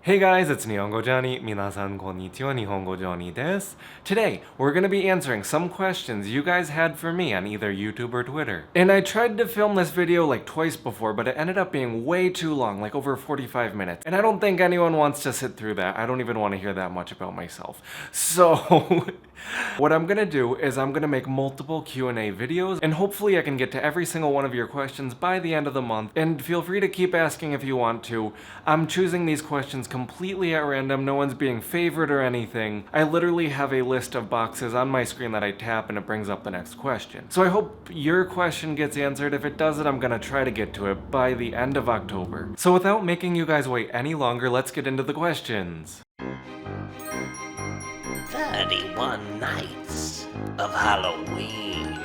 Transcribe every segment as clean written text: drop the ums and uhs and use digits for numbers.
Hey guys, it's Nihongo Johnny. Minasan konnichiwa, Nihongo Johnny desu. Today, we're gonna be answering some questions you guys had for me on either YouTube or Twitter. And I tried to film this video like twice before, but it ended up being way too long, like over 45 minutes. And I don't think anyone wants to sit through that. I don't even want to hear that much about myself. So, what I'm gonna do is I'm gonna make multiple Q&A videos, and hopefully I can get to every single one of your questions by the end of the month. And feel free to keep asking if you want to. I'm choosing these questions completely at random. No one's being favored or anything. I literally have a list of boxes on my screen that I tap and it brings up the next question. So I hope your question gets answered. If it doesn't, I'm gonna try to get to it by the end of October. So without making you guys wait any longer, let's get into the questions. 31 nights of Halloween.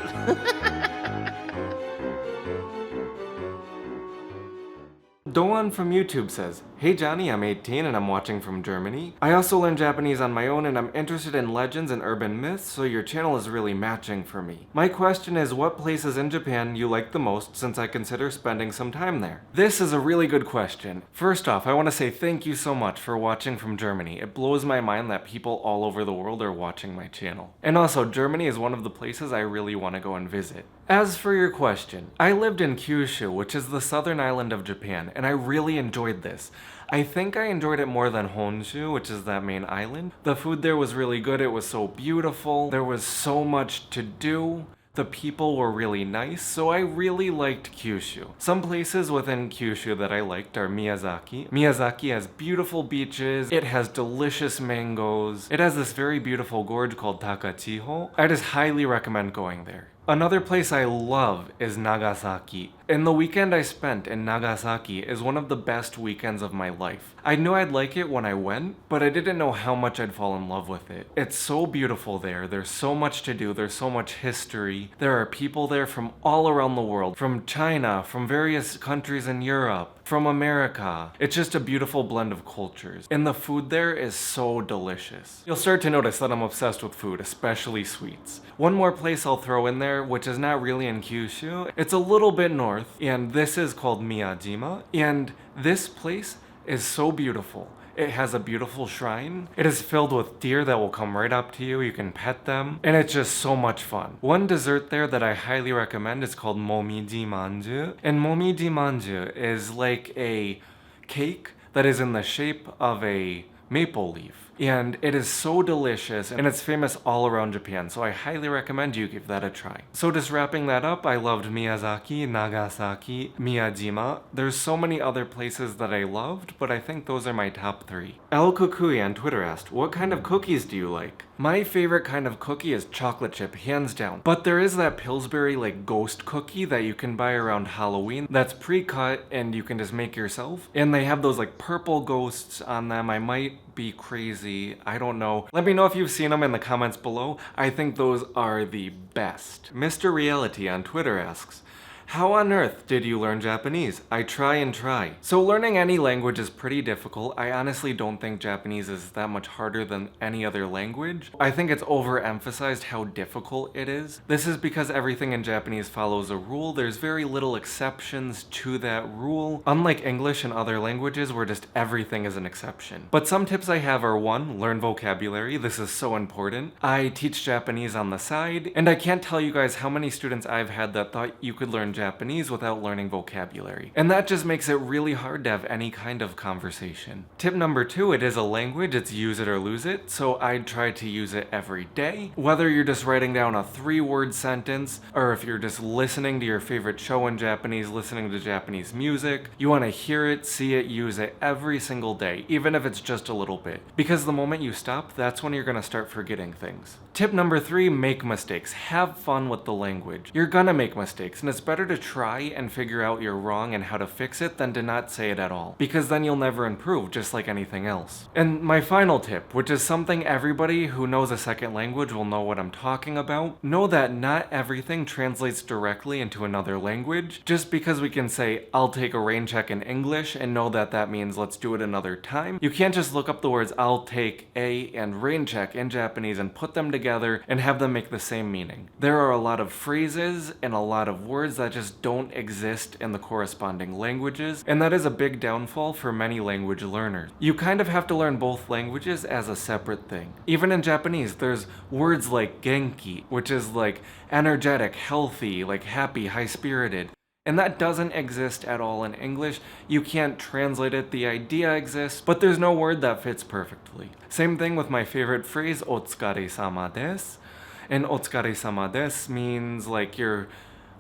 Doan from YouTube says, "Hey Johnny, I'm 18 and I'm watching from Germany. I also learned Japanese on my own and I'm interested in legends and urban myths, so your channel is really matching for me. My question is, what places in Japan you like the most, since I consider spending some time there?" This is a really good question. First off, I want to say thank you so much for watching from Germany. It blows my mind that people all over the world are watching my channel. And also, Germany is one of the places I really want to go and visit. As for your question, I lived in Kyushu, which is the southern island of Japan, and I really enjoyed this. I think I enjoyed it more than Honshu, which is that main island. The food there was really good, it was so beautiful, there was so much to do. The people were really nice, so I really liked Kyushu. Some places within Kyushu that I liked are Miyazaki. Miyazaki has beautiful beaches, it has delicious mangoes, it has this very beautiful gorge called Takachiho. I just highly recommend going there. Another place I love is Nagasaki. And the weekend I spent in Nagasaki is one of the best weekends of my life. I knew I'd like it when I went, but I didn't know how much I'd fall in love with it. It's so beautiful there, there's so much to do, there's so much history. There are people there from all around the world, from China, from various countries in Europe, from America. It's just a beautiful blend of cultures. And the food there is so delicious. You'll start to notice that I'm obsessed with food, especially sweets. One more place I'll throw in there, which is not really in Kyushu. It's a little bit north, and this is called Miyajima. And this place is so beautiful. It has a beautiful shrine. It is filled with deer that will come right up to you. You can pet them. And it's just so much fun. One dessert there that I highly recommend is called momiji manju. And momiji manju is like a cake that is in the shape of a maple leaf. And it is so delicious, and it's famous all around Japan, so I highly recommend you give that a try. So just wrapping that up, I loved Miyazaki, Nagasaki, Miyajima. There's so many other places that I loved, but I think those are my top 3. El Kukui on Twitter asked, "What kind of cookies do you like?" My favorite kind of cookie is chocolate chip, hands down. But there is that Pillsbury like ghost cookie that you can buy around Halloween that's pre-cut and you can just make yourself. And they have those like purple ghosts on them. I might be crazy, I don't know. Let me know if you've seen them in the comments below. I think those are the best. Mr. Reality on Twitter asks, "How on earth did you learn Japanese? I try and try." So learning any language is pretty difficult. I honestly don't think Japanese is that much harder than any other language. I think it's overemphasized how difficult it is. This is because everything in Japanese follows a rule. There's very little exceptions to that rule. Unlike English and other languages where just everything is an exception. But some tips I have are 1, learn vocabulary. This is so important. I teach Japanese on the side, and I can't tell you guys how many students I've had that thought you could learn Japanese without learning vocabulary. And that just makes it really hard to have any kind of conversation. Tip number 2, it is a language, it's use it or lose it, so I'd try to use it every day. Whether you're just writing down a 3-word sentence, or if you're just listening to your favorite show in Japanese, listening to Japanese music, you want to hear it, see it, use it every single day, even if it's just a little bit. Because the moment you stop, that's when you're going to start forgetting things. Tip number 3, make mistakes. Have fun with the language. You're gonna make mistakes, and it's better to try and figure out you're wrong and how to fix it than to not say it at all, because then you'll never improve, just like anything else. And my final tip, which is something everybody who knows a second language will know what I'm talking about, know that not everything translates directly into another language. Just because we can say, "I'll take a rain check" in English and know that that means let's do it another time, you can't just look up the words "I'll take a" and "rain check" in Japanese and put them together and have them make the same meaning. There are a lot of phrases and a lot of words that just don't exist in the corresponding languages, and that is a big downfall for many language learners. You kind of have to learn both languages as a separate thing. Even in Japanese, there's words like genki, which is like energetic, healthy, like happy, high-spirited. And that doesn't exist at all in English. You can't translate it, the idea exists, but there's no word that fits perfectly. Same thing with my favorite phrase, otsukare-sama desu. And otsukare-sama desu means like you're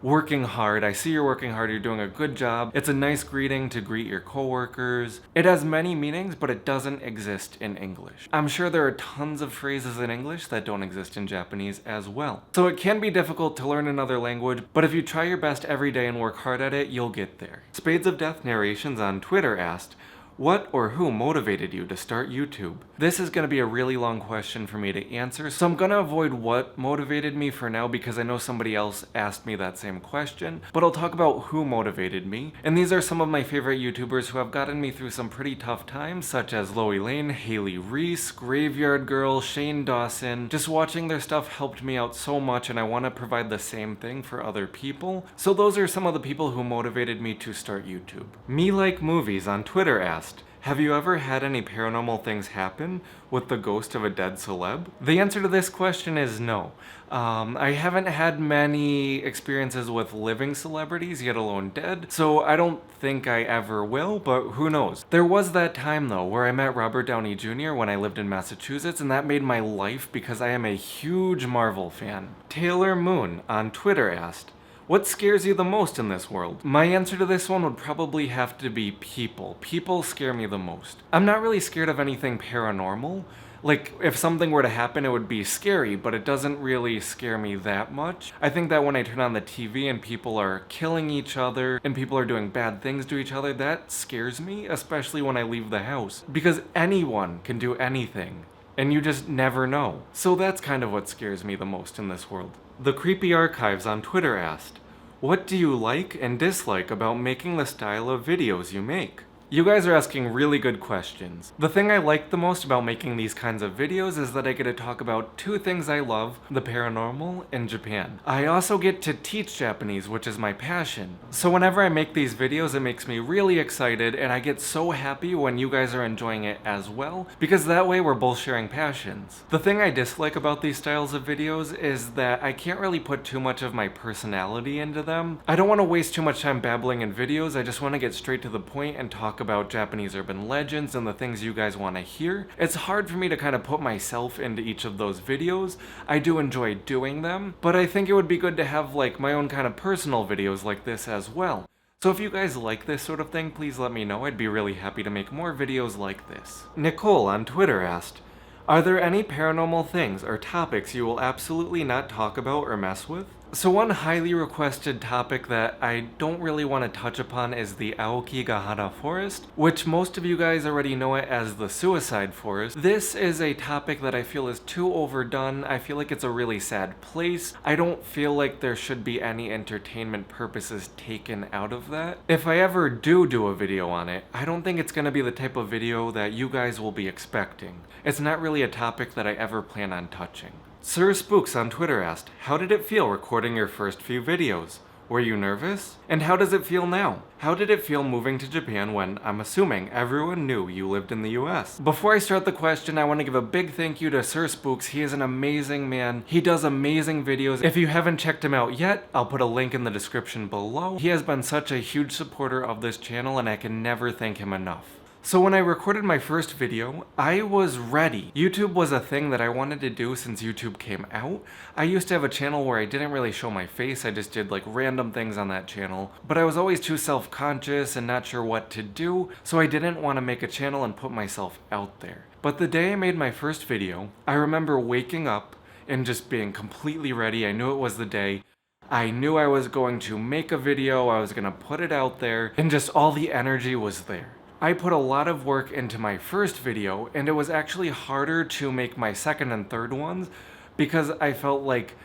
working hard. I see you're working hard, you're doing a good job. It's a nice greeting to greet your coworkers. It has many meanings, but it doesn't exist in English. I'm sure there are tons of phrases in English that don't exist in Japanese as well. So it can be difficult to learn another language, but if you try your best every day and work hard at it, you'll get there. Spades of Death Narrations on Twitter asked, what or who motivated you to start YouTube? This is going to be a really long question for me to answer, so I'm going to avoid what motivated me for now because I know somebody else asked me that same question, but I'll talk about who motivated me. And these are some of my favorite YouTubers who have gotten me through some pretty tough times, such as Loey Lane, Hailey Reese, Graveyard Girl, Shane Dawson. Just watching their stuff helped me out so much, and I want to provide the same thing for other people. So those are some of the people who motivated me to start YouTube. Me Like Movies on Twitter asked, have you ever had any paranormal things happen with the ghost of a dead celeb? The answer to this question is no. I haven't had many experiences with living celebrities, yet alone dead, so I don't think I ever will, but who knows. There was that time though where I met Robert Downey Jr. when I lived in Massachusetts, and that made my life because I am a huge Marvel fan. Taylor Moon on Twitter asked, what scares you the most in this world? My answer to this one would probably have to be people. People scare me the most. I'm not really scared of anything paranormal. Like, if something were to happen, it would be scary, but it doesn't really scare me that much. I think that when I turn on the TV and people are killing each other and people are doing bad things to each other, that scares me, especially when I leave the house. Because anyone can do anything, and you just never know. So that's kind of what scares me the most in this world. The Creepy Archives on Twitter asked, what do you like and dislike about making the style of videos you make? You guys are asking really good questions. The thing I like the most about making these kinds of videos is that I get to talk about two things I love, the paranormal and Japan. I also get to teach Japanese, which is my passion. So whenever I make these videos, it makes me really excited, and I get so happy when you guys are enjoying it as well, because that way we're both sharing passions. The thing I dislike about these styles of videos is that I can't really put too much of my personality into them. I don't want to waste too much time babbling in videos, I just want to get straight to the point and talk about Japanese urban legends and the things you guys want to hear. It's hard for me to kind of put myself into each of those videos. I do enjoy doing them, but I think it would be good to have like my own kind of personal videos like this as well. So if you guys like this sort of thing, please let me know. I'd be really happy to make more videos like this. Nicole on Twitter asked, are there any paranormal things or topics you will absolutely not talk about or mess with? So one highly requested topic that I don't really want to touch upon is the Aokigahara Forest, which most of you guys already know it as the Suicide Forest. This is a topic that I feel is too overdone. I feel like it's a really sad place. I don't feel like there should be any entertainment purposes taken out of that. If I ever do a video on it, I don't think it's going to be the type of video that you guys will be expecting. It's not really a topic that I ever plan on touching. Sir Spooks on Twitter asked, how did it feel recording your first few videos? Were you nervous? And how does it feel now? How did it feel moving to Japan when, I'm assuming, everyone knew you lived in the US? Before I start the question, I want to give a big thank you to Sir Spooks. He is an amazing man. He does amazing videos. If you haven't checked him out yet, I'll put a link in the description below. He has been such a huge supporter of this channel, and I can never thank him enough. So when I recorded my first video, I was ready. YouTube was a thing that I wanted to do since YouTube came out. I used to have a channel where I didn't really show my face, I just did like random things on that channel. But I was always too self-conscious and not sure what to do, so I didn't want to make a channel and put myself out there. But the day I made my first video, I remember waking up and just being completely ready. I knew it was the day. I knew I was going to make a video, I was going to put it out there, and just all the energy was there. I put a lot of work into my first video, and it was actually harder to make my second and third ones because I felt like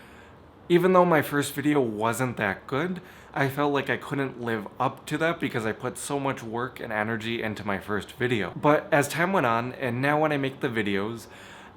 even though my first video wasn't that good, I felt like I couldn't live up to that because I put so much work and energy into my first video. But as time went on, and now when I make the videos,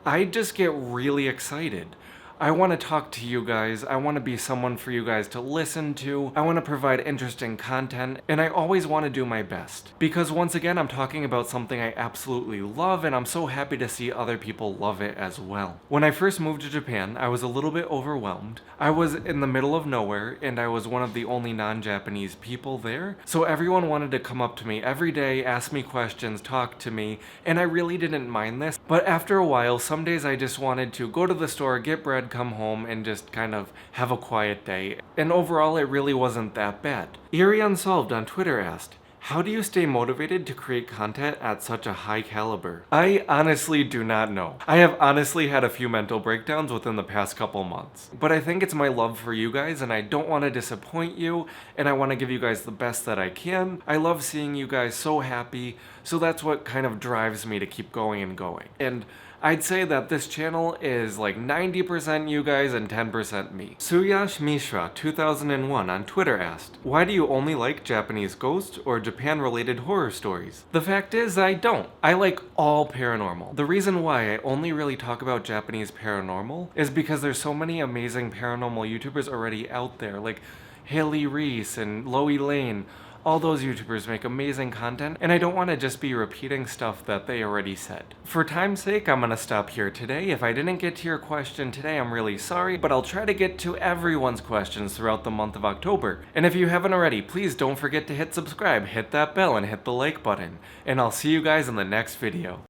I just get really excited. I want to talk to you guys, I want to be someone for you guys to listen to, I want to provide interesting content, and I always want to do my best. Because once again, I'm talking about something I absolutely love, and I'm so happy to see other people love it as well. When I first moved to Japan, I was a little bit overwhelmed. I was in the middle of nowhere, and I was one of the only non-Japanese people there, so everyone wanted to come up to me every day, ask me questions, talk to me, and I really didn't mind this. But after a while, some days I just wanted to go to the store, get bread, come home, and just kind of have a quiet day. And overall, it really wasn't that bad. Eerie Unsolved on Twitter asked, how do you stay motivated to create content at such a high caliber? I honestly do not know. I have honestly had a few mental breakdowns within the past couple months. But I think it's my love for you guys, and I don't want to disappoint you, and I want to give you guys the best that I can. I love seeing you guys so happy, so that's what kind of drives me to keep going and going. And I'd say that this channel is like 90% you guys and 10% me. Suyash Mishra 2001 on Twitter asked, why do you only like Japanese ghost or Japan-related horror stories? The fact is, I don't. I like all paranormal. The reason why I only really talk about Japanese paranormal is because there's so many amazing paranormal YouTubers already out there, like Hailey Reese and Loey Lane. All those YouTubers make amazing content, and I don't want to just be repeating stuff that they already said. For time's sake, I'm gonna stop here today. If I didn't get to your question today, I'm really sorry, but I'll try to get to everyone's questions throughout the month of October. And if you haven't already, please don't forget to hit subscribe, hit that bell, and hit the like button. And I'll see you guys in the next video.